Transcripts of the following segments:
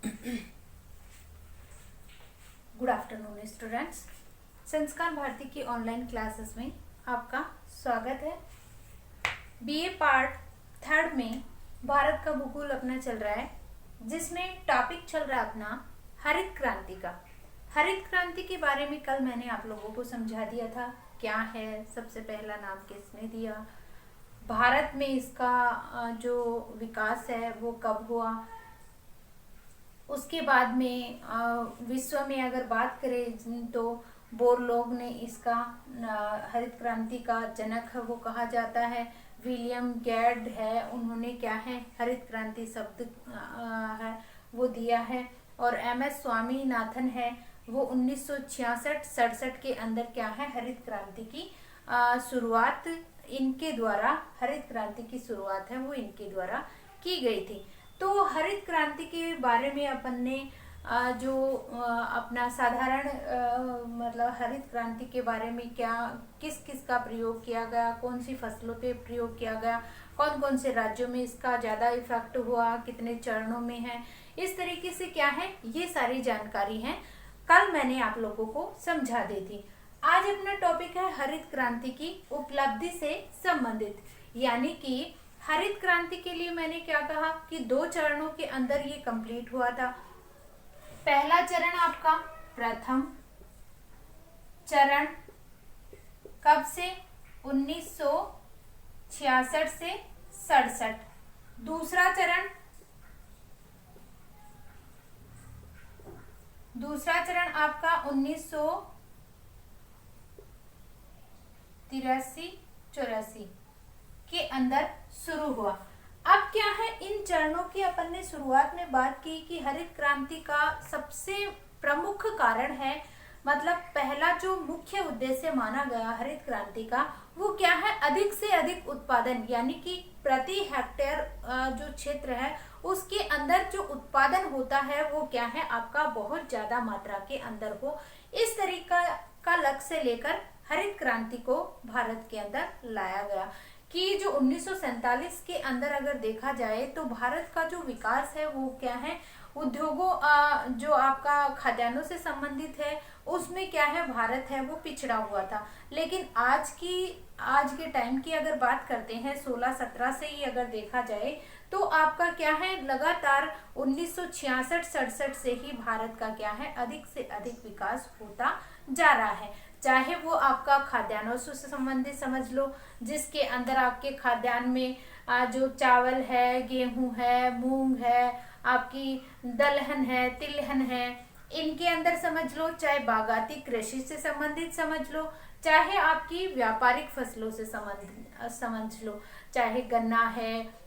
Good afternoon students. संस्कार भारती की online classes में आपका स्वागत है। बीए पार्ट थर्ड में भारत का भूगोल अपना चल रहा है, जिसमें टॉपिक चल रहा है अपना हरित क्रांति का। हरित क्रांति के बारे में कल मैंने आप लोगों को समझा दिया था क्या है, सबसे पहला नाम किसने दिया, भारत में इसका जो विकास है वो कब हुआ, उसके बाद में विश्व में अगर बात करें तो बोर लोग ने इसका हरित क्रांति का जनक है वो कहा जाता है। विलियम गैड है, उन्होंने क्या है हरित क्रांति शब्द है वो दिया है। और एम.एस. स्वामीनाथन है, वो 1966-67 के अंदर क्या है हरित क्रांति की शुरुआत इनके द्वारा, हरित क्रांति की शुरुआत है वो इनके द्वारा की गई थी। तो हरित क्रांति के बारे में अपन ने जो अपना साधारण मतलब हरित क्रांति के बारे में क्या किस किस का प्रयोग किया गया, कौन सी फसलों पे प्रयोग किया गया, कौन कौन से राज्यों में इसका ज़्यादा इफेक्ट हुआ, कितने चरणों में है, इस तरीके से क्या है ये सारी जानकारी है कल मैंने आप लोगों को समझा दी थी। आज अपना टॉपिक है हरित क्रांति की उपलब्धि से संबंधित, यानी कि हरित क्रांति के लिए मैंने क्या कहा कि 2 चरणों के अंदर ये कंप्लीट हुआ था। पहला चरण आपका प्रथम चरण कब से 1966 से 67। दूसरा चरण आपका 1983-84 के अंदर शुरू हुआ। अब क्या है इन चरणों की अपन ने शुरुआत में बात की कि हरित क्रांति का सबसे प्रमुख कारण है, मतलब पहला जो मुख्य उद्देश्य माना गया हरित क्रांति का वो क्या है अधिक से अधिक उत्पादन, यानी कि प्रति हेक्टेयर जो क्षेत्र है उसके अंदर जो उत्पादन होता है वो क्या है आपका बहुत ज्यादा मात्रा के अंदर हो, इस तरीका का लक्ष्य लेकर हरित क्रांति को भारत के अंदर लाया गया। कि जो 1947 के अंदर अगर देखा जाए तो भारत का जो विकास है वो क्या है उद्योगों जो आपका खाद्यान्नों से संबंधित है उसमें क्या है भारत है वो पिछड़ा हुआ था। लेकिन आज के टाइम की अगर बात करते हैं 16-17 से ही अगर देखा जाए तो आपका क्या है लगातार 1966-67 से ही भारत का क्या है अधिक से अधिक विकास होता जा रहा है। चाहे वो आपका खाद्यान्नों से संबंधित समझ लो, जिसके अंदर आपके खाद्यान्न में जो चावल है, गेहूं है, मूंग है, आपकी दलहन है, तिलहन है, इनके अंदर समझ लो, चाहे बागाती कृषि से संबंधित समझ लो, चाहे आपकी व्यापारिक फसलों से समझ लो, चाहे गन्ना है,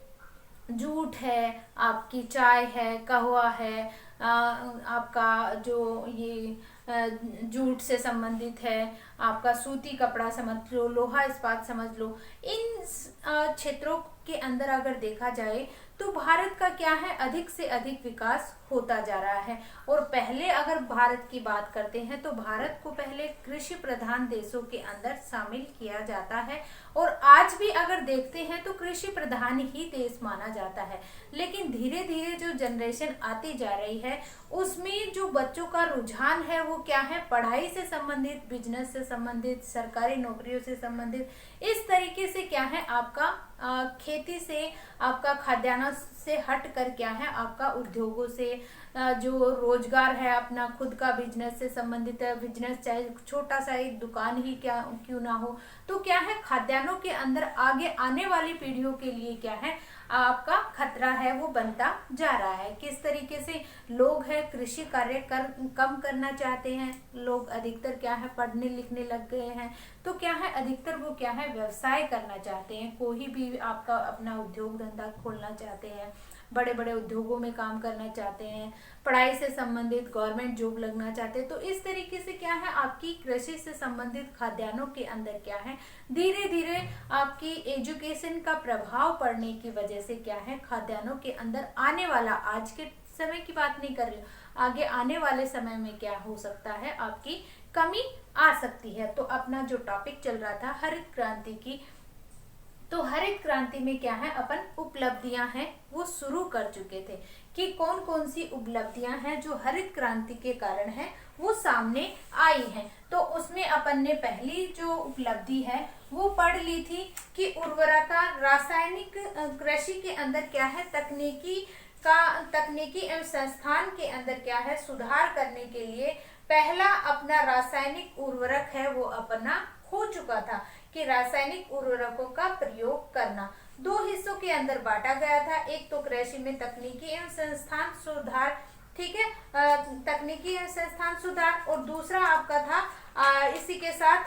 जूट है, आपकी चाय है, कहवा है, आपका जो ये जूट से संबंधित है, आपका सूती कपड़ा समझ लो, लोहा इस्पात समझ लो, इन क्षेत्रों के अंदर अगर देखा जाए तो भारत का क्या है अधिक से अधिक विकास होता जा रहा है। और पहले अगर भारत की बात करते हैं तो भारत को पहले कृषि प्रधान देशों के अंदर शामिल किया जाता है, और आज भी अगर देखते हैं तो कृषि प्रधान ही देश माना जाता है। लेकिन धीरे धीरे जो जनरेशन आती जा रही है उसमें जो बच्चों का रुझान है वो क्या है पढ़ाई से संबंधित, बिजनेस से संबंधित, सरकारी नौकरियों से संबंधित, इस तरीके से क्या है आपका खेती से, आपका खाद्यान्न से हट कर क्या है आपका उद्योगों से जो रोजगार है अपना खुद का बिजनेस से संबंधित है, बिजनेस चाहे छोटा सा एक दुकान ही क्या क्यों ना हो, तो क्या है खाद्यान्नों के अंदर आगे आने वाली पीढ़ियों के लिए क्या है आपका खतरा है वो बनता जा रहा है। किस तरीके से लोग है कृषि कार्य कम करना चाहते हैं, लोग अधिकतर क्या है पढ़ने लिखने लग गए हैं, तो क्या है अधिकतर वो क्या है व्यवसाय करना चाहते हैं, कोई भी आपका अपना उद्योग धंधा खोलना चाहते हैं, बड़े बड़े उद्योगों में काम करना चाहते हैं, पढ़ाई से संबंधित गवर्नमेंट जॉब लगना चाहते हैं। तो इस तरीके से क्या है आपकी कृषि से संबंधित खाद्यान्नों के अंदर क्या है धीरे धीरे आपकी एजुकेशन का प्रभाव पड़ने की वजह से क्या है खाद्यान्नों के अंदर आने वाला, आज के समय की बात नहीं कर रही हूँ, आगे आने वाले समय में क्या हो सकता है आपकी कमी आ सकती है। तो अपना जो टॉपिक चल रहा था हरित क्रांति की, तो हरित क्रांति में क्या है अपन उपलब्धियां हैं वो शुरू कर चुके थे कि कौन कौन सी उपलब्धियां हैं जो हरित क्रांति के कारण है वो सामने आई हैं। तो उसमें अपन ने पहली जो उपलब्धि है वो पढ़ ली थी कि उर्वरता रासायनिक कृषि के अंदर क्या है तकनीकी एवं संस्थान के अंदर क्या है सुधार करने के लिए पहला अपना रासायनिक उर्वरक है वो अपना हो चुका था कि रासायनिक उर्वरकों का प्रयोग करना। दो हिस्सों के अंदर बांटा गया था, एक तो कृषि में तकनीकी एवं संस्थान सुधार, ठीक है, तकनीकी एवं संस्थान सुधार, और दूसरा आपका था इसी के साथ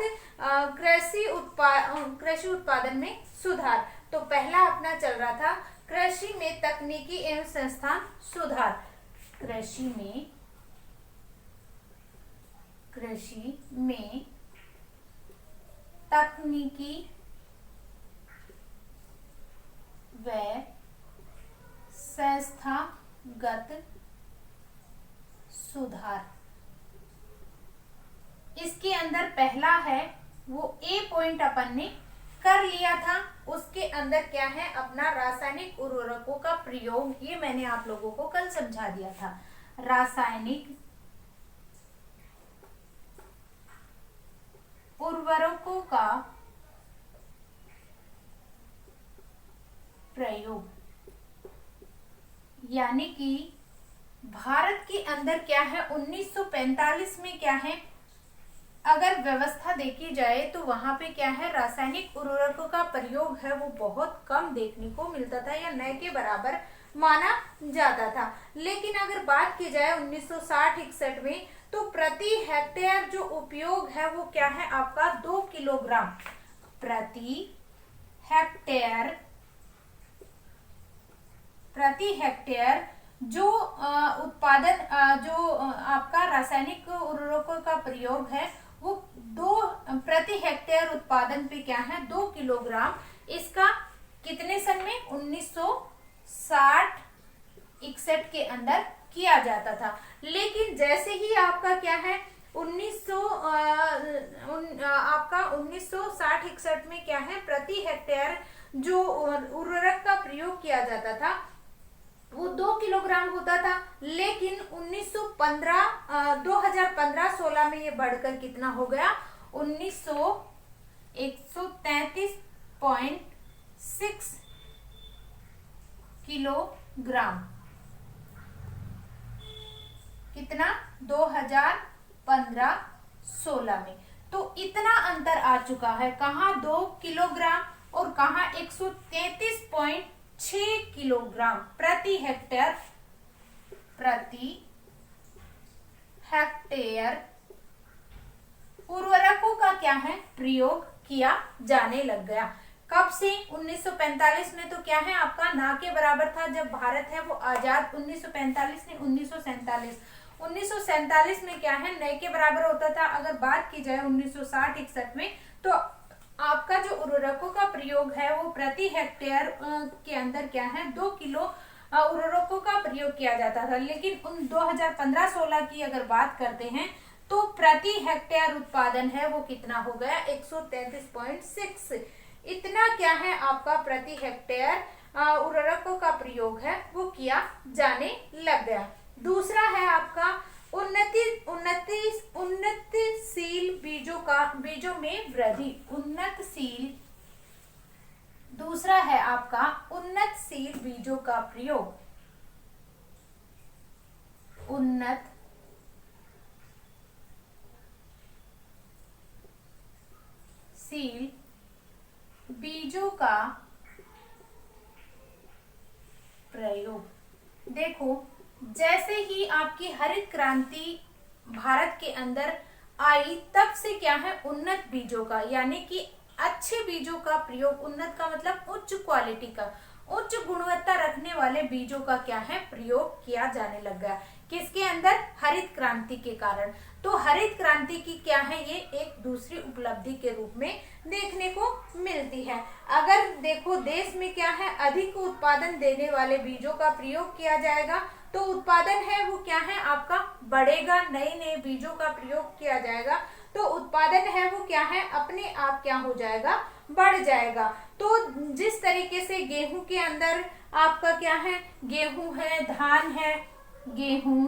कृषि उत्पादन में सुधार। तो पहला अपना चल रहा था कृषि में तकनीकी एवं संस्थान सुधार, कृषि में तकनीकी व संस्थागत सुधार। इसके अंदर पहला है वो ए पॉइंट अपन ने कर लिया था, उसके अंदर क्या है अपना रासायनिक उर्वरकों का प्रयोग, ये मैंने आप लोगों को कल समझा दिया था। रासायनिक उर्वरकों का प्रयोग, यानी कि भारत के अंदर क्या है 1945 में क्या है अगर व्यवस्था देखी जाए तो वहां पे क्या है रासायनिक उर्वरकों का प्रयोग है वो बहुत कम देखने को मिलता था या न के बराबर माना जाता था। लेकिन अगर बात की जाए 1960-61 में तो प्रति हेक्टेयर जो उपयोग है वो क्या है आपका 2 किलोग्राम प्रति हेक्टेयर जो उत्पादन जो आपका रासायनिक उर्वरकों का प्रयोग है वो प्रति हेक्टेयर उत्पादन पे क्या है 2 किलोग्राम, इसका कितने सन में 1960-61 के अंदर किया जाता था। लेकिन जैसे ही आपका क्या है 1960-61 में क्या है प्रति हेक्टेयर जो उर्वरक का प्रयोग किया जाता था वो 2 किलोग्राम होता था। लेकिन 2015-16 में ये बढ़कर कितना हो गया 133.6 किलोग्राम, कितना 2015-16 में। तो इतना अंतर आ चुका है, कहाँ 2 किलोग्राम और कहाँ 133.6 किलोग्राम प्रति हेक्टेयर उर्वरकों का क्या है प्रयोग किया जाने लग गया। कब से 1945 में तो क्या है आपका ना के बराबर था, जब भारत है वो आजाद 1945 ने 1947 में क्या है नए के बराबर होता था। अगर बात की जाए 1960-61 में तो आपका जो उर्वरकों का प्रयोग है वो प्रति हेक्टेयर के अंदर क्या है 2 किलो उर्वरकों का प्रयोग किया जाता था। लेकिन 2015-16 की अगर बात करते हैं तो प्रति हेक्टेयर उत्पादन है वो कितना हो गया 133.6, इतना क्या है आपका प्रति हेक्टेयर उर्वरकों का प्रयोग है वो किया जाने लग गया। दूसरा है आपका उन्नतशील बीजों में वृद्धि, दूसरा है आपका उन्नतशील बीजों का प्रयोग, उन्नतशील बीजों का प्रयोग। देखो जैसे ही आपकी हरित क्रांति भारत के अंदर आई तब से क्या है उन्नत बीजों का यानी कि अच्छे बीजों का प्रयोग, उन्नत का मतलब उच्च क्वालिटी का, उच्च गुणवत्ता रखने वाले बीजों का क्या है प्रयोग किया जाने लग गया। किसके अंदर हरित क्रांति के कारण। तो हरित क्रांति की क्या है ये एक दूसरी उपलब्धि के रूप में देखने को मिलती है। अगर देखो देश में क्या है अधिक उत्पादन देने वाले बीजों का प्रयोग किया जाएगा तो उत्पादन है वो क्या है आपका बढ़ेगा, नए नए बीजों का प्रयोग किया जाएगा तो उत्पादन है वो क्या है अपने आप क्या हो जाएगा बढ़ जाएगा। तो जिस तरीके से गेहूं के अंदर आपका क्या है, गेहूं है, धान है, गेहूं,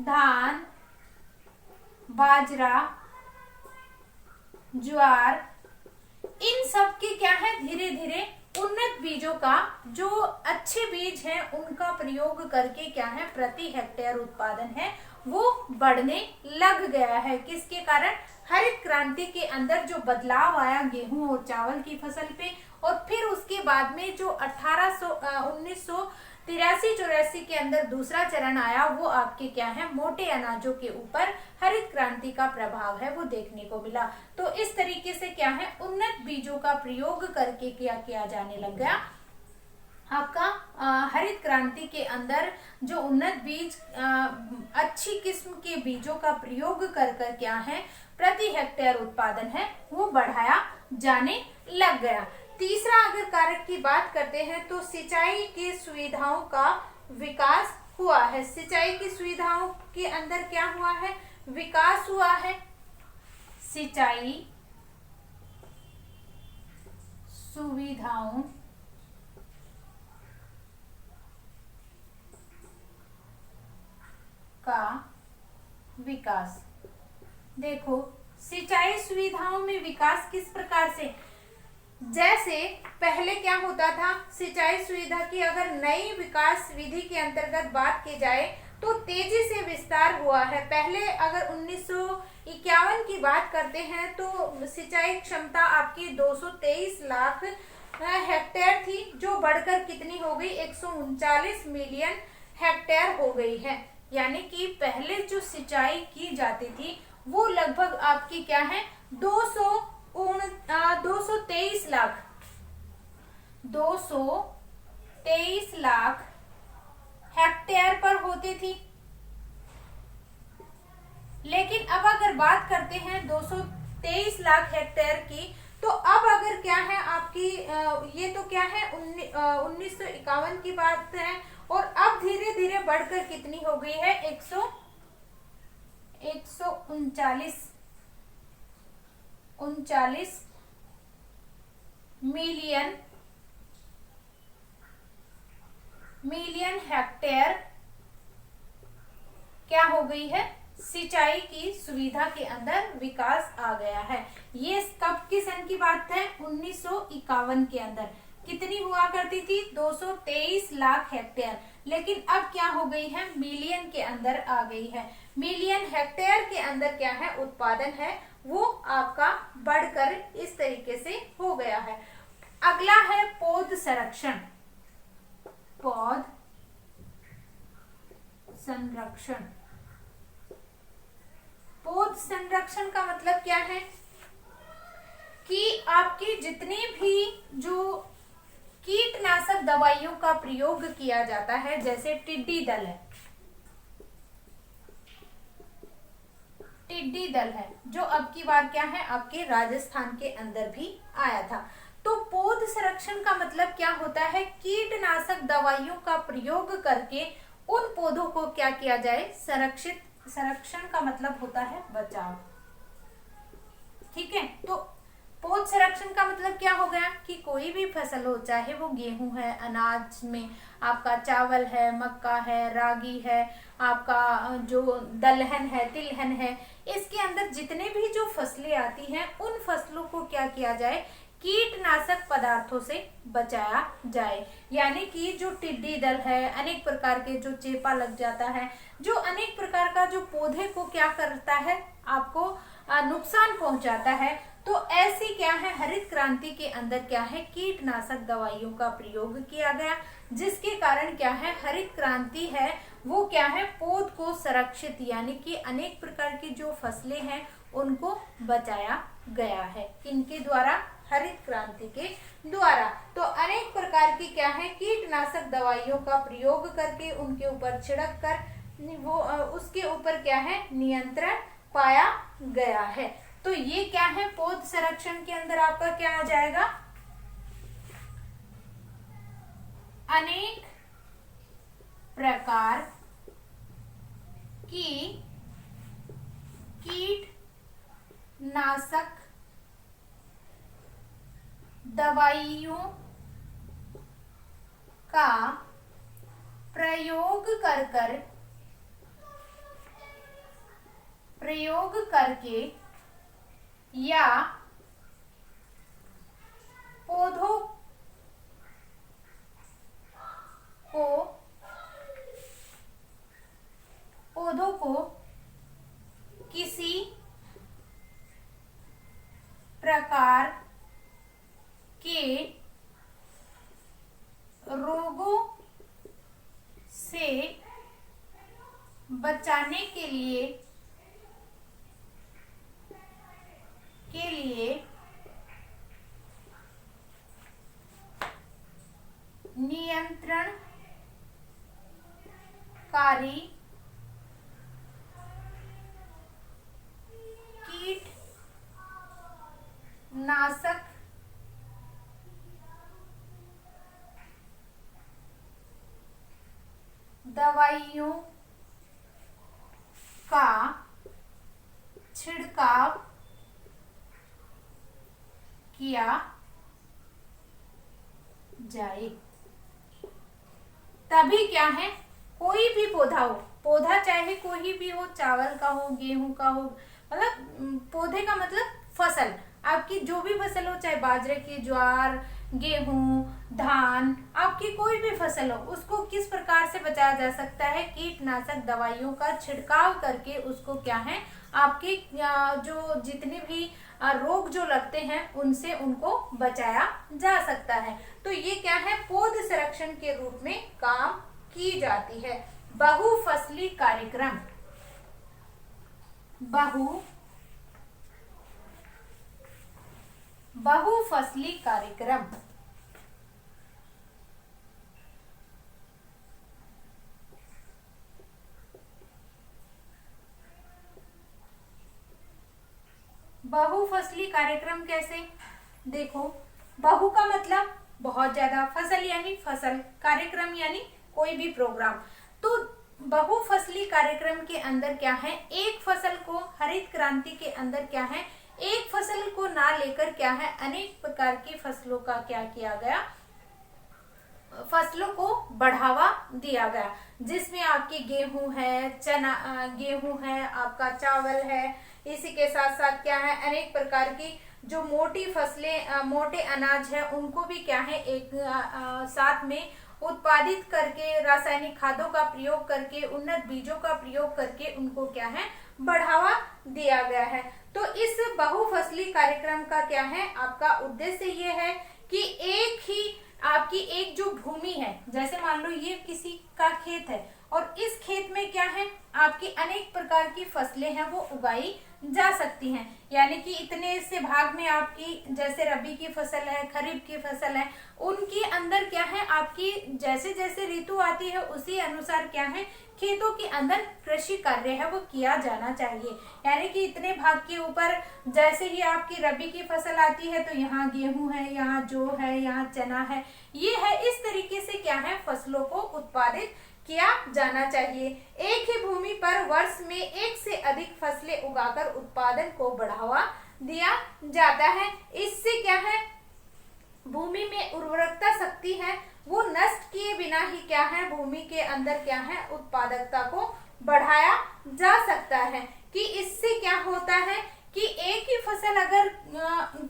धान, बाजरा, ज्वार, इन सब की क्या है, धीरे धीरे उन्नत बीजों का, जो अच्छे बीज हैं उनका प्रयोग करके क्या है, प्रति हेक्टेयर उत्पादन है वो बढ़ने लग गया है। किसके कारण, हरित क्रांति के अंदर जो बदलाव आया गेहूं और चावल की फसल पे, और फिर उसके बाद में जो 1983-84 के अंदर दूसरा चरण आया, वो आपके क्या है, मोटे अनाजों के ऊपर हरित क्रांति का प्रभाव है वो देखने को मिला। तो इस तरीके से क्या है, उन्नत बीजों का प्रयोग करके क्या किया जाने लग गया, आपका हरित क्रांति के अंदर जो उन्नत बीज, अच्छी किस्म के बीजों का प्रयोग कर कर क्या है, प्रति हेक्टेयर उत्पादन है वो बढ़ाया जाने लग गया। तीसरा अगर कारक की बात करते हैं तो सिंचाई की सुविधाओं का विकास हुआ है। सिंचाई की सुविधाओं के अंदर क्या हुआ है, विकास हुआ है। सिंचाई सुविधाओं का विकास। देखो, सिंचाई सुविधाओं में विकास किस प्रकार से, जैसे पहले क्या होता था, सिंचाई सुविधा की अगर नई विकास विधि के अंतर्गत बात की जाए तो तेजी से विस्तार हुआ है। पहले अगर 1951 की बात करते हैं तो सिंचाई क्षमता आपकी 223 लाख हेक्टेयर थी, जो बढ़कर कितनी हो गई, 139 मिलियन हेक्टेयर हो गई है। यानी कि पहले जो सिंचाई की जाती थी वो लगभग आपकी क्या है, 223 लाख हेक्टेयर पर होती थी। लेकिन अब अगर बात करते हैं 223 लाख हेक्टेयर की, तो अब अगर क्या है आपकी, ये तो क्या है 1951 की बात है, और अब धीरे धीरे बढ़कर कितनी हो गई है, 139 मिलियन हेक्टेयर क्या हो गई है, सिंचाई की सुविधा के अंदर विकास आ गया है। ये कब के सन की बात है, 1951 के अंदर कितनी हुआ करती थी, 223 लाख हेक्टेयर। लेकिन अब क्या हो गई है, मिलियन के अंदर आ गई है। मिलियन हेक्टेयर के अंदर क्या है, उत्पादन है वो आपका बढ़कर इस तरीके से हो गया है। अगला है पौध संरक्षण। पौध संरक्षण, पौध संरक्षण का मतलब क्या है कि आपकी जितनी भी जो कीटनाशक दवाइयों का प्रयोग किया जाता है, जैसे टिड्डी दल है, टिड्डी दल है जो अब की बार क्या है आपके राजस्थान के अंदर भी आया था। तो पौध संरक्षण का मतलब क्या होता है, कीटनाशक दवाइयों का प्रयोग करके उन पौधों को क्या किया जाए, संरक्षित। संरक्षण का मतलब होता है बचाव, ठीक है। तो पौध संरक्षण का मतलब क्या हो गया कि कोई भी फसल हो, चाहे वो गेहूं है, अनाज में आपका चावल है, मक्का है, रागी है, आपका जो दलहन है, तिलहन है, इसके अंदर जितने भी जो फसलें आती हैं उन फसलों को क्या किया जाए, कीटनाशक पदार्थों से बचाया जाए। यानी कि जो टिड्डी दल है, अनेक प्रकार के जो चेपा लग जाता है, जो अनेक प्रकार का जो पौधे को क्या करता है, आपको नुकसान पहुंचाता है, तो ऐसी क्या है, हरित क्रांति के अंदर क्या है, कीटनाशक दवाइयों का प्रयोग किया गया, जिसके कारण क्या है, हरित क्रांति है वो क्या है, पौध को संरक्षित, यानी कि अनेक प्रकार की जो फसलें हैं उनको बचाया गया है इनके द्वारा, हरित क्रांति के द्वारा। तो अनेक प्रकार की क्या है, कीटनाशक दवाइयों का प्रयोग करके उनके ऊपर छिड़क कर वो उसके ऊपर क्या है, नियंत्रण पाया गया है। तो ये क्या है, पौध संरक्षण के अंदर आपका क्या आ जाएगा, अनेक प्रकार की कीटनाशक दवाइयों का प्रयोग करके या पौधों को किसी प्रकार के रोगों से बचाने के लिए नियंत्रणकारी कीटनाशक दवाइयों का छिड़काव किया जाए। तभी क्या है, कोई भी पौधा चाहे कोई भी हो, चावल का हो, गेहूं का हो, मतलब पौधे का मतलब फसल, आपकी जो भी फसल हो, चाहे बाजरे की, ज्वार, गेहूं, धान, आपकी कोई भी फसल हो, उसको किस प्रकार से बचाया जा सकता है? कीटनाशक दवाइयों का छिड़काव करके उसको क्या है, आपके जो जितने भी रोग जो लगते हैं उनसे उनको बचाया जा सकता है। तो ये क्या है, पौध संरक्षण के रूप में काम की जाती है। बहुफसली कार्यक्रम, बहुफसली कार्यक्रम बहुफसली कार्यक्रम कैसे? देखो, बहु का मतलब बहुत ज्यादा, फसल यानी फसल, कार्यक्रम यानी कोई भी प्रोग्राम। तो बहुफसली कार्यक्रम के अंदर क्या है, एक फसल को, हरित क्रांति के अंदर क्या है, एक फसल को ना लेकर क्या है, अनेक प्रकार की फसलों का क्या किया गया, फसलों को बढ़ावा दिया गया, जिसमें आपकी गेहूं है, चना, गेहूं है, आपका चावल है, इसी के साथ साथ क्या है, अनेक प्रकार की जो मोटी फसलें, मोटे अनाज है, उनको भी क्या है एक साथ में उत्पादित करके, रासायनिक खादों का प्रयोग करके, उन्नत बीजों का प्रयोग करके उनको क्या है, बढ़ावा दिया गया है। तो इस बहुफसली कार्यक्रम का क्या है, आपका उद्देश्य ये है कि एक ही आपकी एक जो भूमि है, जैसे मान लो ये किसी का खेत है और इस खेत में क्या है, आपकी अनेक प्रकार की फसलें हैं वो उगाई जा सकती हैं। यानी कि इतने से भाग में आपकी जैसे रबी की फसल है, खरीफ की फसल है, उनके अंदर क्या है, आपकी जैसे जैसे ऋतु आती है उसी अनुसार क्या है, खेतों के अंदर कृषि कार्य है वो किया जाना चाहिए। यानी कि इतने भाग के ऊपर जैसे ही आपकी रबी की फसल आती है तो यहाँ गेहूं है, यहाँ जौ है, यहाँ चना है, ये है, इस तरीके से क्या है, फसलों को उत्पादित किया जाना चाहिए। एक ही भूमि पर वर्ष में एक से अधिक फसलें उगाकर उत्पादन को बढ़ावा दिया जाता है। इससे क्या है, भूमि में उर्वरकता शक्ति है वो नष्ट किए बिना ही क्या है, भूमि के अंदर क्या है, उत्पादकता को बढ़ाया जा सकता है। कि इससे क्या होता है कि एक ही फसल अगर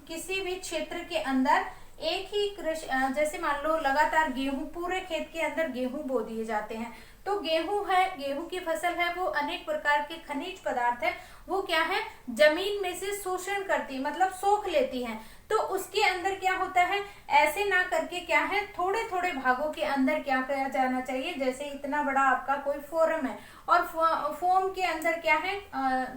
किसी भी क्षेत्र के अंदर एक ही कृषि, जैसे मान लो लगातार गेहूं, पूरे खेत के अंदर गेहूं बो दिए जाते हैं, तो गेहूं है, गेहूं की फसल है, वो अनेक प्रकार के खनिज पदार्थ है, वो क्या है, जमीन में से शोषण करती है, मतलब सोख लेती है। तो उसके अंदर क्या होता है, ऐसे ना करके क्या है, थोड़े थोड़े भागों के अंदर क्या किया जाना चाहिए। जैसे इतना बड़ा आपका कोई फोरम है और फोम के अंदर क्या है,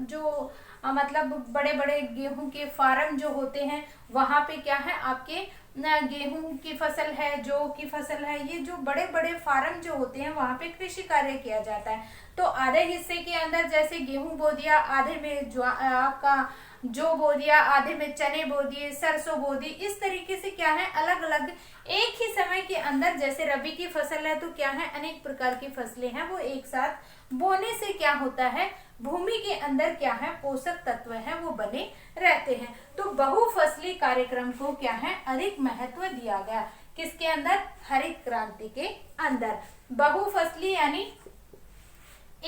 जो मतलब बड़े बड़े गेहूं के फार्म जो होते हैं, वहां पे क्या है, आपके गेहूं की फसल है, जौ की फसल है, ये जो बड़े बड़े फार्म जो होते हैं वहां पे कृषि कार्य किया जाता है। तो आधे हिस्से के अंदर जैसे गेहूं बो दिया, आधे में आपका जौ बो दिया, आधे में चने बो दिए, सरसों बो दी। इस तरीके से क्या है अलग अलग एक ही समय के अंदर, जैसे रबी की फसल है तो क्या है अनेक प्रकार की फसलें हैं वो एक साथ बोने से क्या होता है भूमि के अंदर क्या है पोषक तत्व है वो बने रहते हैं। तो बहुफसली कार्यक्रम को क्या है अधिक महत्व दिया गया। किसके अंदर? हरित क्रांति के अंदर। बहुफसली यानी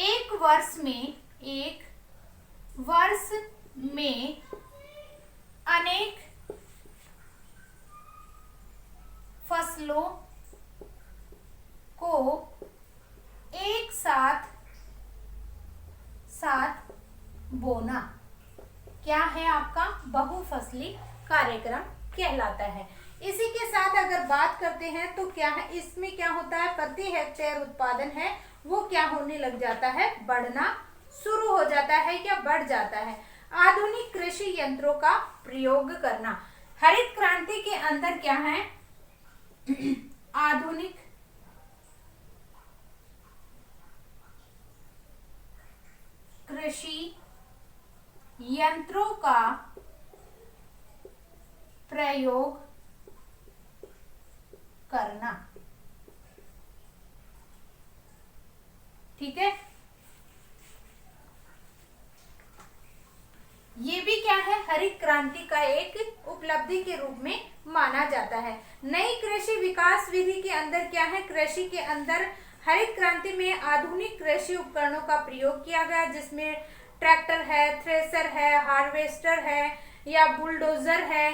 एक वर्ष में अनेक फसलों को एक साथ बोना क्या है आपका बहुफसली कार्यक्रम कहलाता है। इसी के साथ अगर बात करते हैं तो क्या है इसमें क्या होता है प्रति हेक्टेयर उत्पादन है वो क्या होने लग जाता है बढ़ना शुरू हो जाता है या बढ़ जाता है। आधुनिक कृषि यंत्रों का प्रयोग करना। हरित क्रांति के अंदर क्या है आधुनिक कृषि यंत्रों का प्रयोग करना। ठीक है, ये भी क्या है हरित क्रांति का एक उपलब्धि के रूप में माना जाता है। नई कृषि विकास विधि के अंदर क्या है कृषि के अंदर हरित क्रांति में आधुनिक कृषि उपकरणों का प्रयोग किया गया, जिसमें ट्रैक्टर है, थ्रेसर है, हार्वेस्टर है या बुलडोजर है,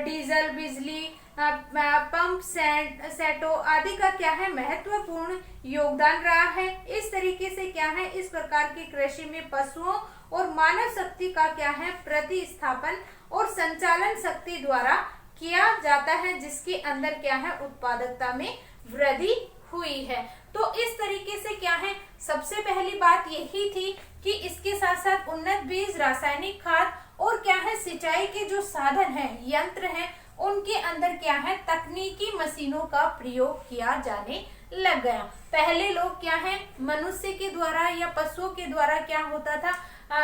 डीजल, बिजली पंप सेटों आदि का क्या है महत्वपूर्ण योगदान रहा है। इस तरीके से क्या है इस प्रकार की कृषि में पशुओं और मानव शक्ति का क्या है प्रतिस्थापन और संचालन शक्ति द्वारा किया जाता है, जिसके अंदर क्या है उत्पादकता में वृद्धि हुई है। तो इस तरीके से क्या है सबसे पहली बात यही थी कि इसके साथ साथ उन्नत बीज, रासायनिक खाद और क्या है सिंचाई के जो साधन हैं, यंत्र हैं, उनके अंदर क्या है तकनीकी मशीनों का प्रयोग किया जाने लग गया। पहले लोग क्या है मनुष्य के द्वारा या पशुओं के द्वारा क्या होता था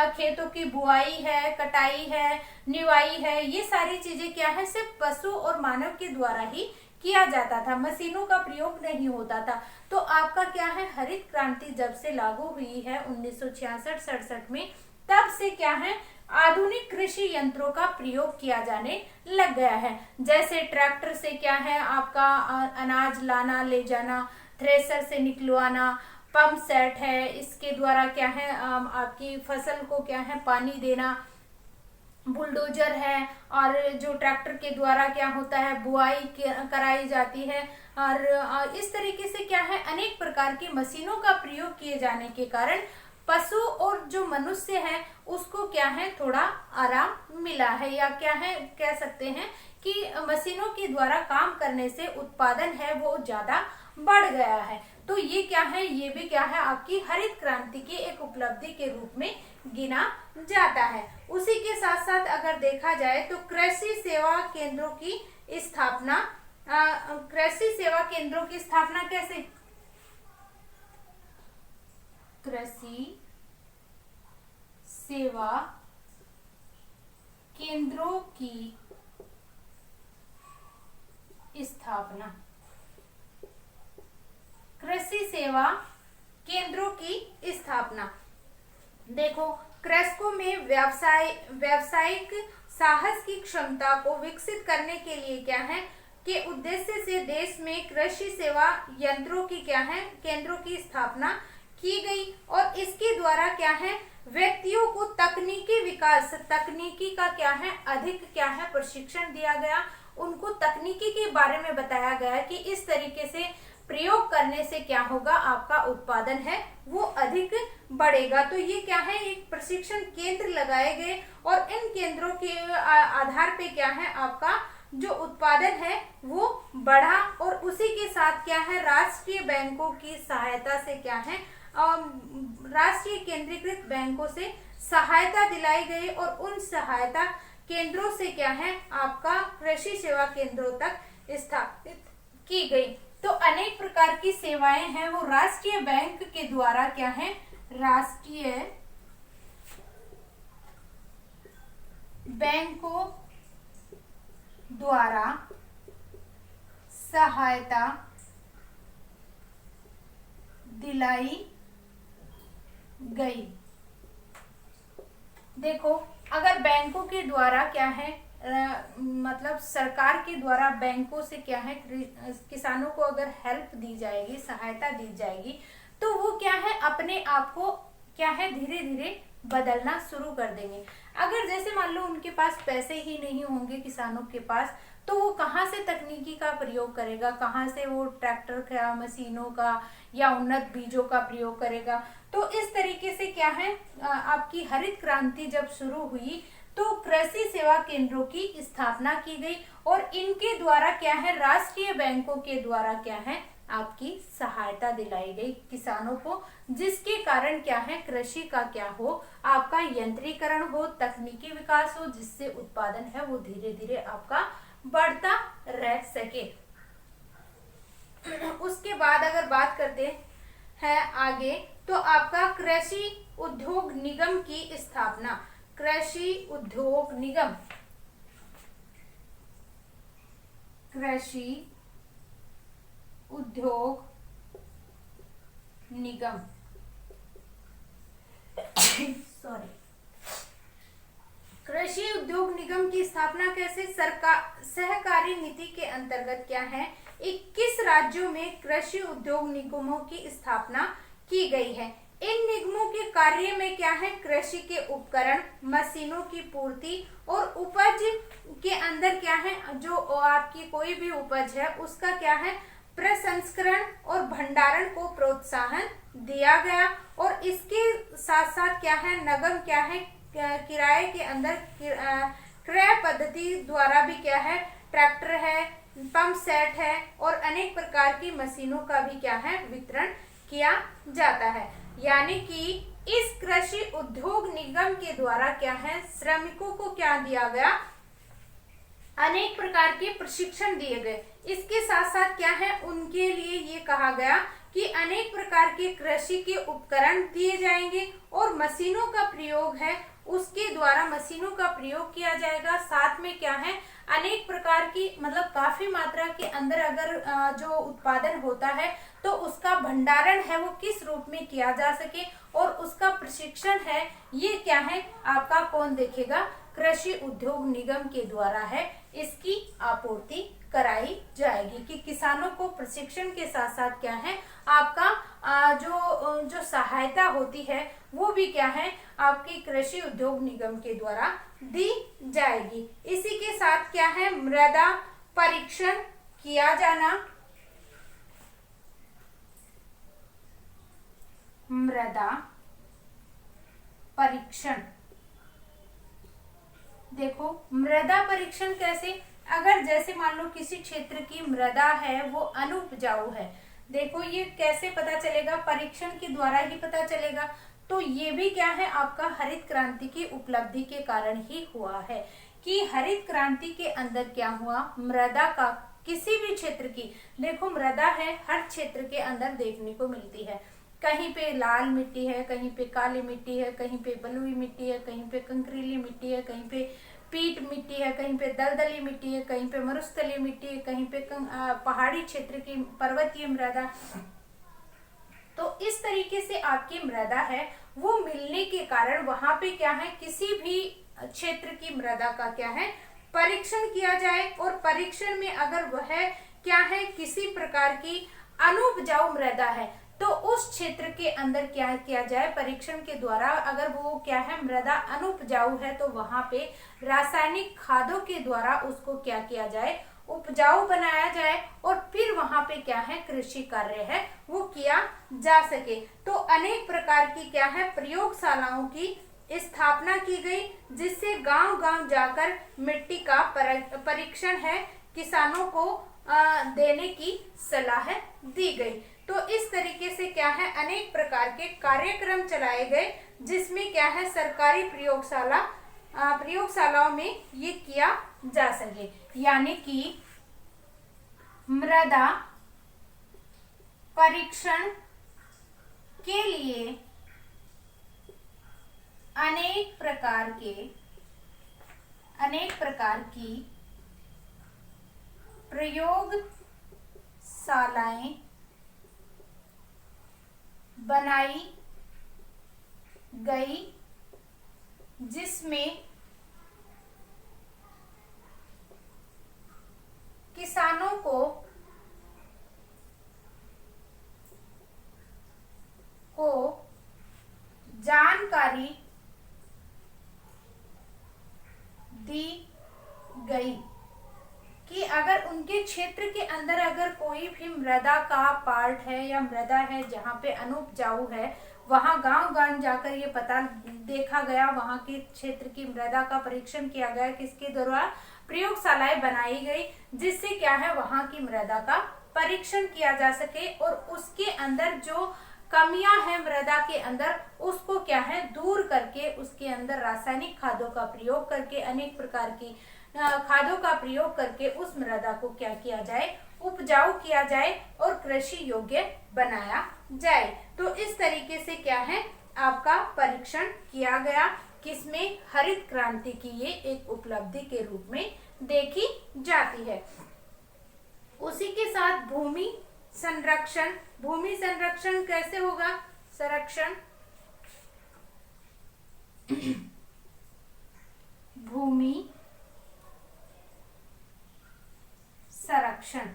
खेतों की बुआई है, कटाई है, निवाई है, ये सारी चीजें क्या है सिर्फ पशु और मानव के द्वारा ही किया जाता था, मशीनों का प्रयोग नहीं होता था। तो आपका क्या है हरित क्रांति जब से लागू हुई है 1966-67 में, तब से क्या है आधुनिक कृषि यंत्रों का प्रयोग किया जाने लग गया है। जैसे ट्रैक्टर से क्या है आपका अनाज लाना ले जाना, थ्रेसर से निकलवाना, पंप सेट है इसके द्वारा क्या है आपकी फसल को क्या है पानी देना, बुलडोजर है और जो ट्रैक्टर के द्वारा क्या होता है बुआई कराई जाती है। और इस तरीके से क्या है अनेक प्रकार की मशीनों का प्रयोग किए जाने के कारण पशु और जो मनुष्य है उसको क्या है थोड़ा आराम मिला है, या क्या है कह सकते हैं कि मशीनों के द्वारा काम करने से उत्पादन है वो ज्यादा बढ़ गया है। तो ये क्या है ये भी क्या है आपकी हरित क्रांति की एक उपलब्धि के रूप में गिना जाता है। उसी के साथ साथ अगर देखा जाए तो कृषि सेवा केंद्रों की स्थापना, कृषि सेवा केंद्रों की स्थापना कैसे? कृषि सेवा केंद्रों की स्थापना, कृषि सेवा केंद्रों की स्थापना। देखो कृषकों में व्यावसायिक साहस की क्षमता को विकसित करने के लिए क्या है के उद्देश्य से देश में कृषि सेवा यंत्रों की क्या है केंद्रों की स्थापना की गई, और इसके द्वारा क्या है व्यक्तियों को तकनीकी विकास, तकनीकी का क्या है अधिक क्या है प्रशिक्षण दिया गया, उनको तकनीकी के बारे में बताया गया कि इस तरीके से प्रयोग करने से क्या होगा आपका उत्पादन है वो अधिक बढ़ेगा। तो ये क्या है एक प्रशिक्षण केंद्र लगाए गए और इन केंद्रों के आधार पे क्या है आपका जो उत्पादन है वो बढ़ा, और उसी के साथ क्या है राष्ट्रीय बैंकों की सहायता से क्या है राष्ट्रीय केंद्रीकृत बैंकों से सहायता दिलाई गई और उन सहायता केंद्रों से क्या है आपका कृषि सेवा केंद्रों तक स्थापित की गई। तो अनेक प्रकार की सेवाएं हैं वो राष्ट्रीय बैंक के द्वारा क्या है राष्ट्रीय बैंकों द्वारा सहायता दिलाई गई। देखो, अगर बैंकों के द्वारा क्या है मतलब सरकार के द्वारा बैंकों से क्या है किसानों को अगर हेल्प दी जाएगी, सहायता दी जाएगी, तो वो क्या है अपने आप को क्या है धीरे धीरे बदलना शुरू कर देंगे। अगर जैसे मान लो उनके पास पैसे ही नहीं होंगे किसानों के पास, तो वो कहाँ से तकनीकी का प्रयोग करेगा, कहाँ से वो ट्रैक्टर का, मशीनों का या उन्नत बीजों का प्रयोग करेगा। तो इस तरीके से क्या है आपकी हरित क्रांति जब शुरू हुई तो कृषि सेवा केंद्रों की स्थापना की गई और इनके द्वारा क्या है राष्ट्रीय बैंकों के द्वारा क्या है आपकी सहायता दिलाई गई किसानों को, जिसके कारण क्या है कृषि का क्या हो आपका यंत्रीकरण हो, तकनीकी विकास हो, जिससे उत्पादन है वो धीरे धीरे आपका बढ़ता रह सके। उसके बाद अगर बात करते हैं आगे, तो आपका कृषि उद्योग निगम की स्थापना। कृषि उद्योग निगम, कृषि उद्योग निगम सॉरी, कृषि उद्योग निगम की स्थापना कैसे? सरकार सहकारी नीति के अंतर्गत क्या है 21 राज्यों में कृषि उद्योग निगमों की स्थापना की गई है। इन निगमों के कार्य में क्या है कृषि के उपकरण, मशीनों की पूर्ति और उपज के अंदर क्या है जो आपकी कोई भी उपज है उसका क्या है प्रसंस्करण और भंडारण को प्रोत्साहन दिया गया। और इसके साथ साथ क्या है नगम क्या है किराए के अंदर क्रय पद्धति द्वारा भी क्या है ट्रैक्टर है, पंप सेट है और अनेक प्रकार की मशीनों का भी क्या है वितरण किया जाता है। यानी कि इस कृषि उद्योग निगम के द्वारा क्या है श्रमिकों को क्या दिया गया अनेक प्रकार के प्रशिक्षण दिए गए। इसके साथ साथ क्या है उनके लिए ये कहा गया कि अनेक प्रकार के कृषि के उपकरण दिए जाएंगे और मशीनों का प्रयोग है उसके द्वारा मशीनों का प्रयोग किया जाएगा। साथ में क्या है अनेक प्रकार की मतलब काफी मात्रा के अंदर अगर जो उत्पादन होता है तो उसका भंडारण है वो किस रूप में किया जा सके और उसका प्रशिक्षण है ये क्या है आपका कौन देखेगा कृषि उद्योग निगम के द्वारा है इसकी आपूर्ति कराई जाएगी कि किसानों को प्रशिक्षण के साथ साथ क्या है आपका जो सहायता होती है वो भी क्या है आपकी कृषि उद्योग निगम के द्वारा दी जाएगी। इसी के साथ क्या है मृदा परीक्षण किया जाना, मृदा परीक्षण। देखो मृदा परीक्षण कैसे, अगर जैसे मान लो किसी क्षेत्र की मृदा है वो अनुपजाऊ है, देखो ये कैसे पता चलेगा परीक्षण के द्वारा ही पता चलेगा। तो ये भी क्या है आपका हरित क्रांति की उपलब्धि के कारण ही हुआ है कि हरित क्रांति के अंदर क्या हुआ मृदा का किसी भी क्षेत्र की देखो मृदा है हर क्षेत्र के अंदर देखने को मिलती है, कहीं पे लाल मिट्टी है, कहीं पे काली मिट्टी है, कहीं पे बलुई मिट्टी है, कहीं पे कंकरीली मिट्टी है, कहीं पे पीट मिट्टी है, कहीं पे दलदली मिट्टी है, कहीं पे मरुस्थलीय मिट्टी है, कहीं पे पहाड़ी क्षेत्र की पर्वतीय मृदा। तो इस तरीके से आपकी मृदा है वो मिलने के कारण वहां पे क्या है किसी भी क्षेत्र की मृदा का क्या है परीक्षण किया जाए और परीक्षण में अगर वह क्या है किसी प्रकार की अनुपजाऊ मृदा है तो उस क्षेत्र के अंदर क्या किया जाए परीक्षण के द्वारा अगर वो क्या है मृदा अनुपजाऊ है तो वहां पे रासायनिक खादों के द्वारा उसको क्या किया जाए उपजाऊ बनाया जाए और फिर वहां पे क्या है कृषि कार्य है वो किया जा सके। तो अनेक प्रकार की क्या है प्रयोगशालाओं की स्थापना की गई जिससे गांव-गांव जाकर मिट्टी का परीक्षण है किसानों को देने की सलाह दी गई। तो इस तरीके से क्या है अनेक प्रकार के कार्यक्रम चलाए गए जिसमें क्या है सरकारी प्रयोगशालाओं में ये किया जा सके। यानी कि मृदा परीक्षण के लिए अनेक प्रकार के अनेक प्रकार की प्रयोगशालाएं बनाई गई जिसमें किसानों को जानकारी दी गई कि अगर उनके क्षेत्र के अंदर अगर कोई भी मृदा का पार्ट है या मृदा है जहाँ पे अनुपजाऊ है, वहां गांव गांव जाकर ये पता देखा गया, वहां के क्षेत्र की मृदा का परीक्षण किया गया, किसके द्वारा? प्रयोगशालाएं बनाई गई, जिससे क्या है वहां की मृदा का परीक्षण किया जा सके और उसके अंदर जो कमियां हैं मृदा के अंदर उसको क्या है दूर करके उसके अंदर रासायनिक खादों का प्रयोग करके, अनेक प्रकार की खादों का प्रयोग करके उस मृदा को क्या किया जाए? उपजाऊ किया जाए और कृषि योग्य बनाया जाए। तो इस तरीके से क्या है आपका परीक्षण किया गया, किसमें? हरित क्रांति की ये एक उपलब्धि के रूप में देखी जाती है। उसी के साथ भूमि संरक्षण, भूमि संरक्षण कैसे होगा? संरक्षण भूमि संरक्षण,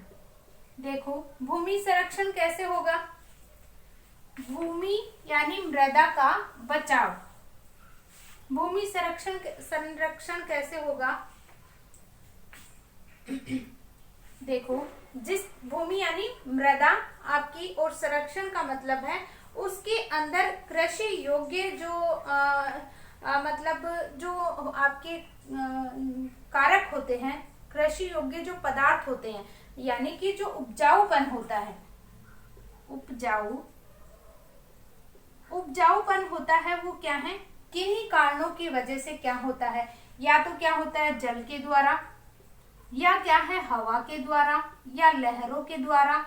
देखो भूमि संरक्षण कैसे होगा? भूमि यानी मृदा का बचाव। भूमि संरक्षण कैसे होगा? देखो, जिस भूमि यानी मृदा आपकी और संरक्षण का मतलब है उसके अंदर कृषि योग्य जो मतलब जो आपके कारक होते हैं, कृषि योग्य जो पदार्थ होते हैं, यानी कि जो उपजाऊपन होता है, उपजाऊपन होता है वो क्या है? किन्हीं कारणों की वजह से क्या होता है? या तो क्या होता है जल के द्वारा, या क्या है हवा के द्वारा, या लहरों के द्वारा।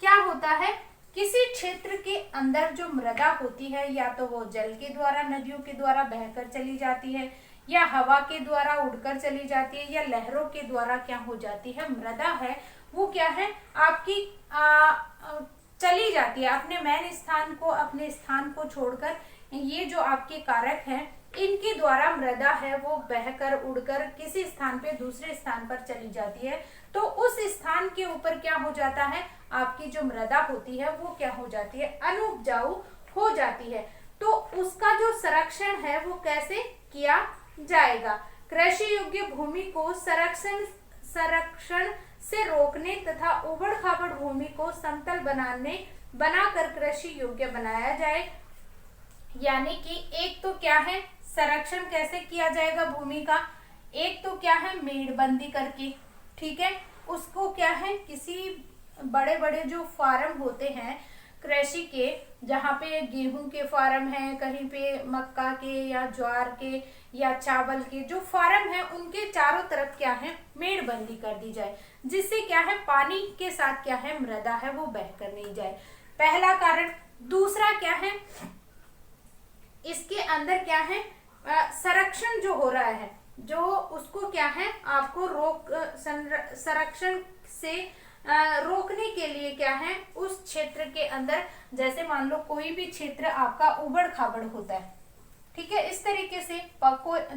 क्या होता है? किसी क्षेत्र के अंदर जो मृदा होती है या तो वो जल के द्वारा, नदियों के द्वारा बहकर चली जाती है, या हवा के द्वारा उड़कर चली जाती है, या लहरों के द्वारा क्या हो जाती है? मृदा है वो क्या है आपकी चली जाती है अपने मेन स्थान को, अपने स्थान को छोड़कर। ये जो आपके कारक हैं इनके द्वारा मृदा है वो बहकर उड़कर किसी स्थान पे दूसरे स्थान पर चली जाती है, तो उस स्थान के ऊपर क्या हो जाता है? आपकी जो मृदा होती है वो क्या हो जाती है? अनुपजाऊ हो जाती है। तो उसका जो संरक्षण है वो कैसे किया जाएगा? कृषि योग्य भूमि को संरक्षण से रोकने तथा उबड़ खाबड़ भूमि को समतल बनाकर कृषि योग्य बनाया जाए। यानी कि एक तो क्या है संरक्षण कैसे किया जाएगा भूमि का? एक तो क्या है मेड़बंदी करके, ठीक है, उसको क्या है किसी बड़े बड़े जो फार्म होते हैं कृषि के, जहाँ पे गेहूं के फार्म हैं, कहीं पे मक्का के या ज्वार के या चावल के जो फार्म है उनके चारों तरफ क्या है मेड़बंदी कर दी जाए, जिससे क्या है पानी के साथ क्या है मृदा है वो बहकर नहीं जाए। पहला कारण। दूसरा क्या है, इसके अंदर क्या है संरक्षण जो हो रहा है, जो उसको क्या है आपको संरक्षण से रोकने के लिए क्या है उस क्षेत्र के अंदर, जैसे मान लो कोई भी क्षेत्र आपका उबड़ खाबड़ होता है, ठीक है, इस तरीके से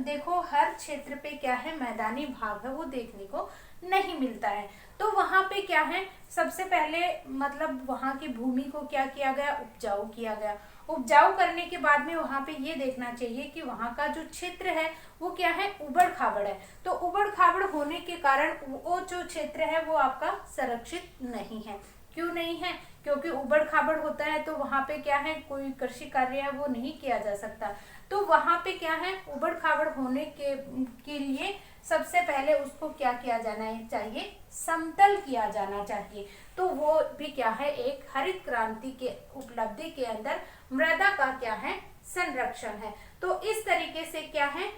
देखो हर क्षेत्र पे क्या है मैदानी भाग है वो देखने को नहीं मिलता है, तो वहां पे क्या है सबसे पहले मतलब वहां की भूमि को क्या किया गया? उपजाऊ किया गया। उपजाऊ करने के बाद में वहां पे ये देखना चाहिए कि वहां का जो क्षेत्र है वो क्या है उबड़ खाबड़ है, तो उबड़ खाबड़ होने के कारण वो जो क्षेत्र है वो आपका संरक्षित नहीं है। क्यों नहीं है? क्योंकि उबड़ खाबड़ होता है तो वहां पे क्या है कोई कृषि कार्य है वो नहीं किया जा सकता, तो वहां पे क्या है उबड़ खाबड़ होने के लिए सबसे पहले उसको क्या किया जाना चाहिए? समतल किया जाना चाहिए। तो वो भी क्या है एक हरित क्रांति के उपलब्धि के अंदर मृदा का क्या है संरक्षण है। तो इस तरीके से क्या है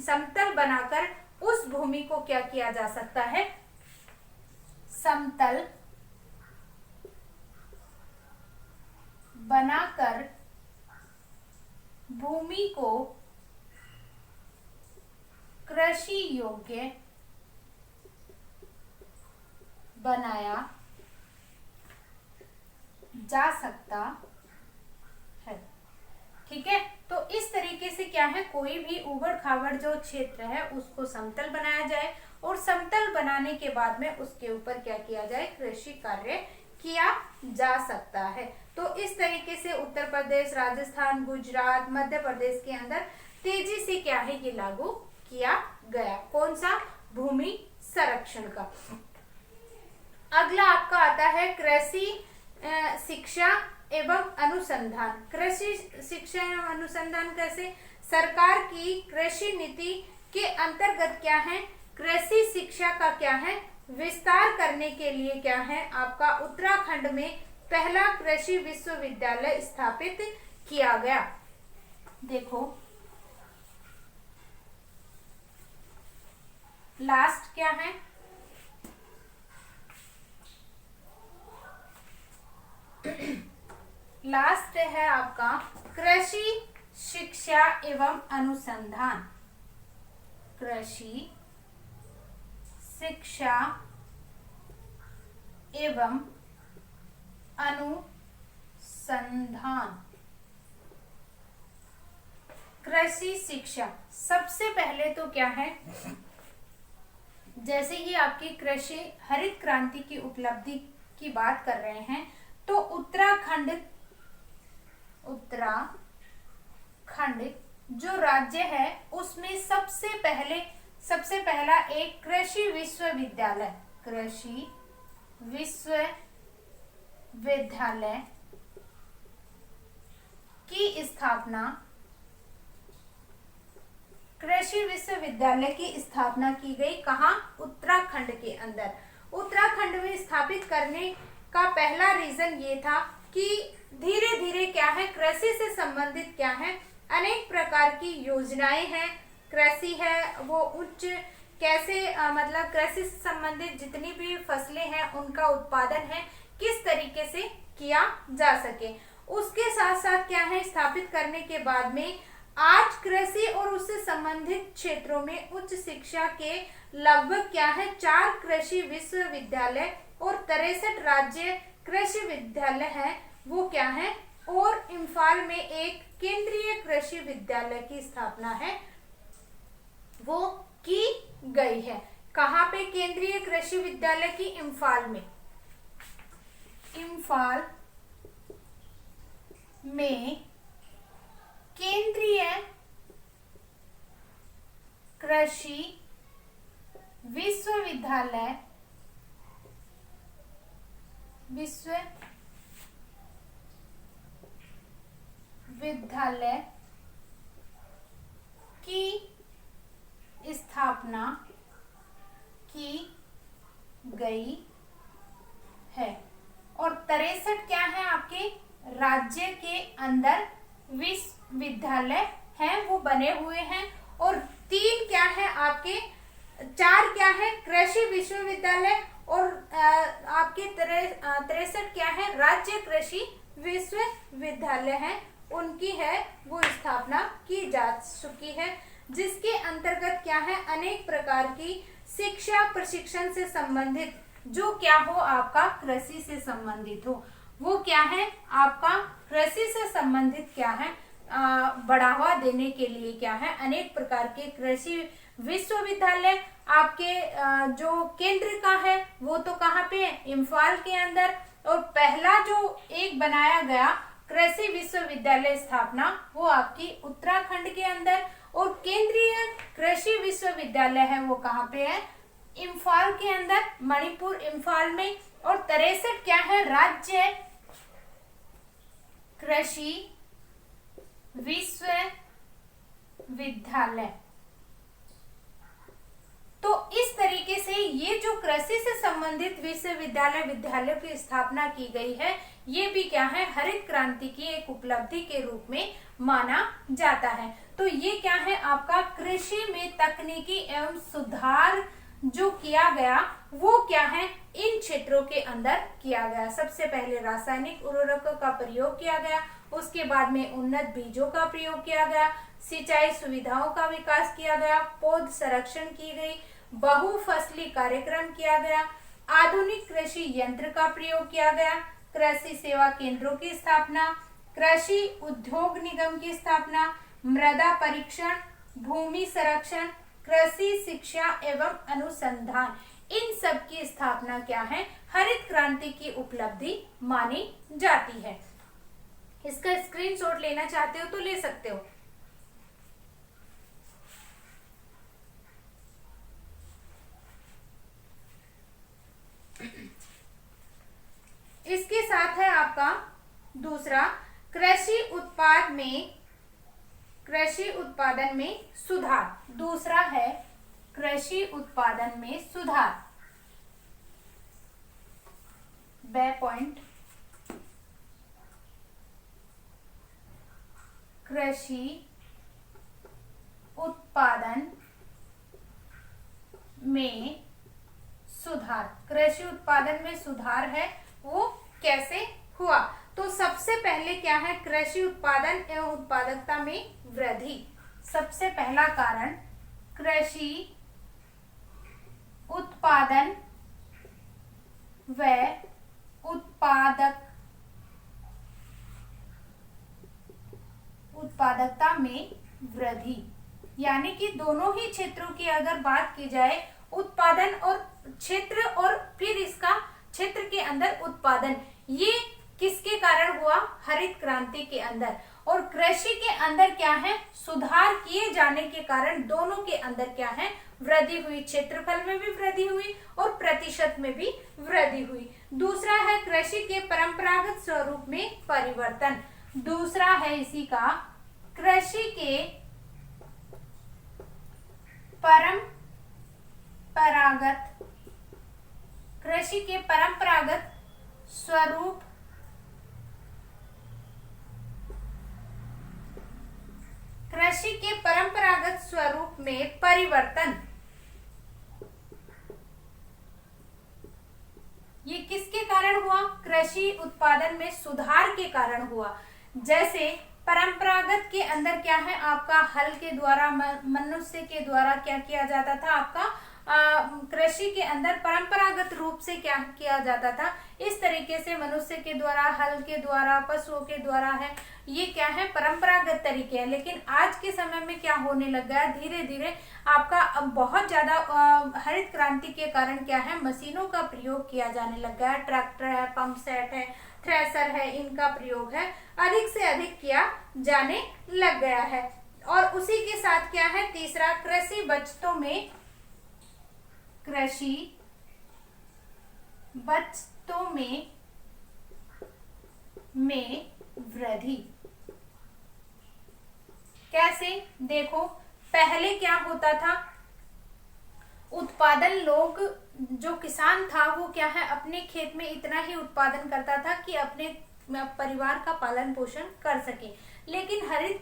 समतल बनाकर उस भूमि को क्या किया जा सकता है? समतल बनाकर भूमि को कृषि योग्य बनाया जा सकता है। ठीक है, तो इस तरीके से क्या है, कोई भी उबड़ खाबड़ जो क्षेत्र है उसको समतल बनाया जाए और समतल बनाने के बाद में उसके ऊपर क्या किया जाए, कृषि कार्य किया जा सकता है। तो इस तरीके से उत्तर प्रदेश, राजस्थान, गुजरात, मध्य प्रदेश के अंदर तेजी से क्या है ये लागू किया गया। कौन सा, भूमि संरक्षण का। अगला आपका आता है कृषि शिक्षा एवं अनुसंधान। कृषि शिक्षा एवं अनुसंधान कैसे, सरकार की कृषि नीति के अंतर्गत क्या है, कृषि शिक्षा का क्या है, विस्तार करने के लिए क्या है आपका उत्तराखंड में पहला कृषि विश्वविद्यालय स्थापित किया गया। देखो लास्ट क्या है, लास्ट है आपका कृषि शिक्षा एवं अनुसंधान। कृषि शिक्षा एवं अनुसंधान। कृषि शिक्षा सबसे पहले तो क्या है, जैसे ही आपकी कृषि हरित क्रांति की उपलब्धि की बात कर रहे हैं तो उत्तराखंड जो राज्य है उसमें सबसे पहला एक कृषि विश्वविद्यालय की स्थापना कृषि विश्वविद्यालय की स्थापना की गई। कहाँ, उत्तराखंड के अंदर। उत्तराखंड में स्थापित करने का पहला रीजन ये था कि धीरे धीरे क्या है, कृषि से संबंधित क्या है, अनेक प्रकार की योजनाएं हैं। कृषि है वो उच्च कैसे मतलब कृषि से संबंधित जितनी भी फसलें हैं उनका उत्पादन है किस तरीके से किया जा सके। उसके साथ साथ क्या है, स्थापित करने के बाद में आज कृषि और उससे संबंधित क्षेत्रों में उच्च शिक्षा के लगभग क्या है 4 कृषि विश्वविद्यालय और 63 राज्य कृषि विद्यालय है वो क्या है, और इम्फाल में एक केंद्रीय कृषि विद्यालय की स्थापना है वो की गई है। कहाँ पे केंद्रीय कृषि विद्यालय की, इम्फाल में। इम्फाल में केंद्रीय कृषि विश्वविद्यालय की स्थापना की गई है और 63 क्या है आपके राज्य के अंदर विश्वविद्यालय हैं वो बने हुए हैं, और 3 क्या है आपके 4 क्या है कृषि विश्वविद्यालय और आपके 63 क्या है राज्य कृषि विश्वविद्यालय हैं उनकी है वो स्थापना की जा चुकी है, जिसके अंतर्गत क्या है अनेक प्रकार की शिक्षा प्रशिक्षण से संबंधित जो क्या हो आपका कृषि से संबंधित हो वो क्या है आपका कृषि से संबंधित क्या है बढ़ावा देने के लिए क्या है अनेक प्रकार के कृषि विश्वविद्यालय आपके जो केंद्र का है वो तो कहाँ पे है इम्फाल के अंदर, और पहला जो एक बनाया गया कृषि विश्वविद्यालय स्थापना वो आपकी उत्तराखंड के अंदर, और केंद्रीय कृषि विश्वविद्यालय है वो कहाँ पे है इम्फाल के अंदर, मणिपुर इम्फाल में, और 63 क्या है राज्य कृषि विश्वविद्यालय। तो इस तरीके से ये जो कृषि से संबंधित विद्यालयों की स्थापना की गई है ये भी क्या है हरित क्रांति की एक उपलब्धि के रूप में माना जाता है। तो ये क्या है आपका कृषि में तकनीकी एवं सुधार जो किया गया वो क्या है, इन क्षेत्रों के अंदर किया गया। सबसे पहले रासायनिक उर्वरकों का प्रयोग किया गया, उसके बाद में उन्नत बीजों का प्रयोग किया गया, सिंचाई सुविधाओं का विकास किया गया, पौध संरक्षण की गई, बहुफसली कार्यक्रम किया गया, आधुनिक कृषि यंत्र का प्रयोग किया गया, कृषि सेवा केंद्रों की स्थापना, कृषि उद्योग निगम की स्थापना, मृदा परीक्षण, भूमि संरक्षण, कृषि शिक्षा एवं अनुसंधान, इन सब की स्थापना क्या है, हरित क्रांति की उपलब्धि मानी जाती है। इसका स्क्रीनशॉट लेना चाहते हो तो ले सकते हो। इसके साथ है आपका दूसरा, कृषि उत्पादन में सुधार। दूसरा है कृषि उत्पादन में सुधार। पॉइंट, कृषि उत्पादन में सुधार। कृषि उत्पादन में सुधार है वो कैसे हुआ, तो सबसे पहले क्या है, कृषि उत्पादन एवं उत्पादकता में वृद्धि। सबसे पहला कारण कृषि उत्पादन व उत्पादकता में वृद्धि, यानी कि दोनों ही क्षेत्रों की अगर बात की जाए, उत्पादन और क्षेत्र और फिर इसका क्षेत्र के अंदर उत्पादन, ये किसके कारण हुआ, हरित क्रांति के अंदर। और कृषि के अंदर क्या है, सुधार किए जाने के कारण दोनों के अंदर क्या है, वृद्धि हुई। क्षेत्रफल में भी वृद्धि हुई और प्रतिशत में भी वृद्धि हुई। दूसरा है कृषि के परंपरागत स्वरूप में परिवर्तन। दूसरा है इसी का, कृषि के परंपरागत स्वरूप में परिवर्तन। ये किसके कारण हुआ, कृषि उत्पादन में सुधार के कारण हुआ। जैसे परंपरागत के अंदर क्या है, आपका हल के द्वारा, मनुष्य के द्वारा क्या किया जाता था, आपका कृषि के अंदर परंपरागत रूप से क्या किया जाता था, इस तरीके से मनुष्य के द्वारा, हल के द्वारा, पशुओं के द्वारा है, ये क्या है, परंपरागत तरीके हैं। लेकिन आज के समय में क्या होने लग गया, धीरे धीरे आपका अब बहुत ज्यादा हरित क्रांति के कारण क्या है, मशीनों का प्रयोग किया जाने लग गया है। ट्रैक्टर है, पंप सेट है, थ्रेसर है, इनका प्रयोग है अधिक से अधिक किया जाने लग गया है। और उसी के साथ क्या है, तीसरा, कृषि बचतों में वृद्धि। कैसे, देखो पहले क्या होता था, उत्पादन, लोग जो किसान था वो क्या है, अपने खेत में इतना ही उत्पादन करता था कि अपने परिवार का पालन पोषण कर सके। लेकिन हरित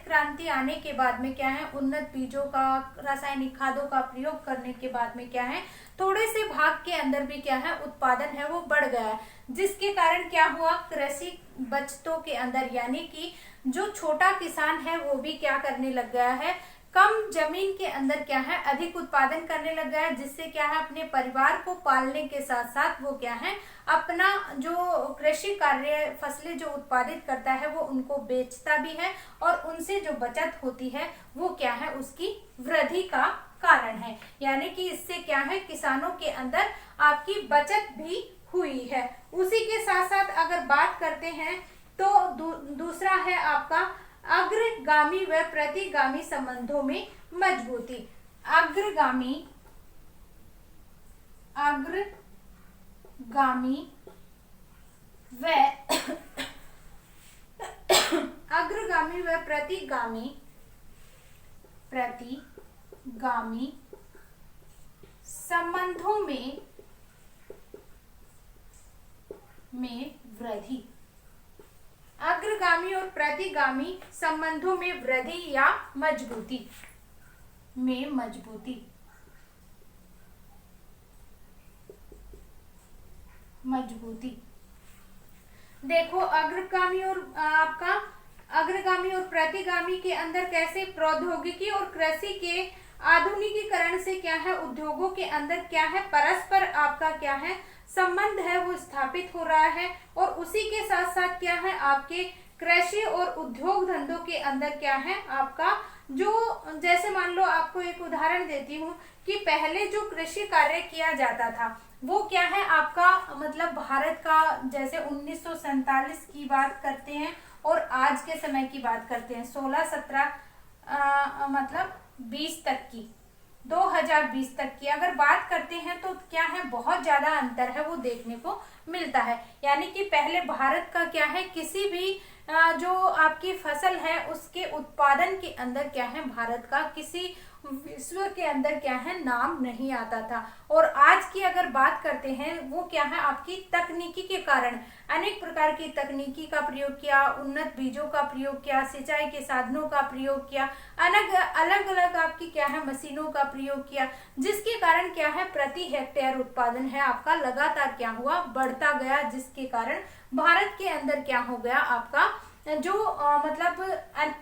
क्रांति आने के बाद में क्या है, उन्नत बीजों का, रासायनिक खादों का प्रयोग करने के बाद में क्या है, थोड़े से भाग के अंदर भी क्या है, उत्पादन है वो बढ़ गया है। जिसके कारण क्या हुआ, कृषि बचतों के अंदर, यानी कि जो छोटा किसान है वो भी क्या करने लग गया है, कम जमीन के अंदर क्या है, अधिक उत्पादन करने लग गया है। जिससे क्या है, अपने परिवार को पालने के साथ साथ वो क्या है, अपना जो कृषि कार्य, फसलें जो उत्पादित करता है वो उनको बेचता भी है, और उनसे जो बचत होती है वो क्या है, उसकी वृद्धि का कारण है। यानी कि इससे क्या है, किसानों के अंदर आपकी बचत भी हुई है। उसी के साथ साथ अगर बात करते हैं तो दूसरा है आपका अग्रगामी व प्रतिगामी संबंधों में मजबूती। अग्रगामी व प्रतिगामी संबंधों में वृद्धि। अग्रगामी और प्रतिगामी संबंधों में वृद्धि या मजबूती। मजबूती। देखो अग्रगामी और प्रतिगामी के अंदर कैसे प्रौद्योगिकी और कृषि के आधुनिकीकरण से क्या है, उद्योगों के अंदर क्या है, परस्पर आपका क्या है संबंध है वो स्थापित हो रहा है। और उसी के साथ साथ क्या है, आपके कृषि और उद्योग धंधों के अंदर क्या है आपका जो, जैसे मान लो आपको एक उदाहरण देती हूँ कि पहले जो कृषि कार्य किया जाता था वो क्या है आपका, मतलब भारत का जैसे 1947 की बात करते हैं और आज के समय की बात करते हैं 16-17 मतलब 20 तक की, 2020 तक की अगर बात करते हैं तो क्या है बहुत ज्यादा अंतर है वो देखने को मिलता है। यानी कि पहले भारत का क्या है, किसी भी जो आपकी फसल है उसके उत्पादन के अंदर क्या है भारत का किसी विश्व के अंदर क्या है नाम नहीं आता था। और आज की अगर बात करते हैं वो क्या है आपकी तकनीकी के कारण अनेक प्रकार की तकनीकी का प्रयोग किया, उन्नत बीजों का प्रयोग किया, सिंचाई के साधनों का प्रयोग किया, अलग अलग आपकी क्या है मशीनों का प्रयोग किया, जिसके कारण क्या है प्रति हेक्टेयर उत्पादन है आपका लगातार क्या हुआ बढ़ता गया, जिसके कारण भारत के अंदर क्या हो गया आपका जो मतलब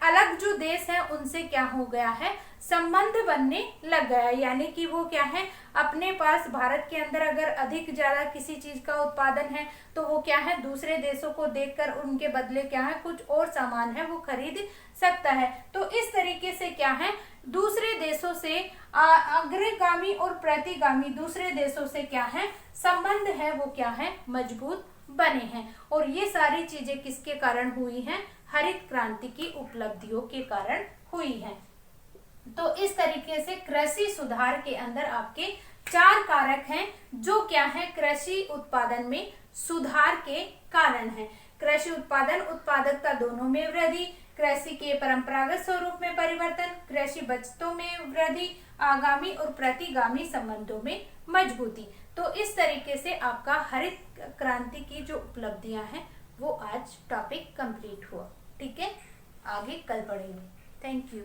अलग जो देश है उनसे क्या हो गया है संबंध बनने लग गया। यानी कि वो क्या है अपने पास भारत के अंदर अगर अधिक ज्यादा किसी चीज का उत्पादन है तो वो क्या है दूसरे देशों को देखकर उनके बदले क्या है कुछ और सामान है वो खरीद सकता है। तो इस तरीके से क्या है दूसरे देशों से अग्रगामी और प्रतिगामी दूसरे देशों से क्या है संबंध है वो क्या है मजबूत बने हैं। और ये सारी चीजें किसके कारण हुई हैं, हरित क्रांति की उपलब्धियों के कारण हुई हैं। तो इस तरीके से कृषि सुधार के अंदर आपके 4 कारक हैं जो क्या है कृषि उत्पादन में सुधार के कारण है। कृषि उत्पादन उत्पादकता दोनों में वृद्धि, कृषि के परंपरागत स्वरूप में परिवर्तन, कृषि बचतों में वृद्धि, आगामी और प्रतिगामी संबंधों में मजबूती। तो इस तरीके से आपका हरित क्रांति की जो उपलब्धियां हैं वो आज टॉपिक कंप्लीट हुआ। ठीक है, आगे कल पढ़ेंगे। Thank you.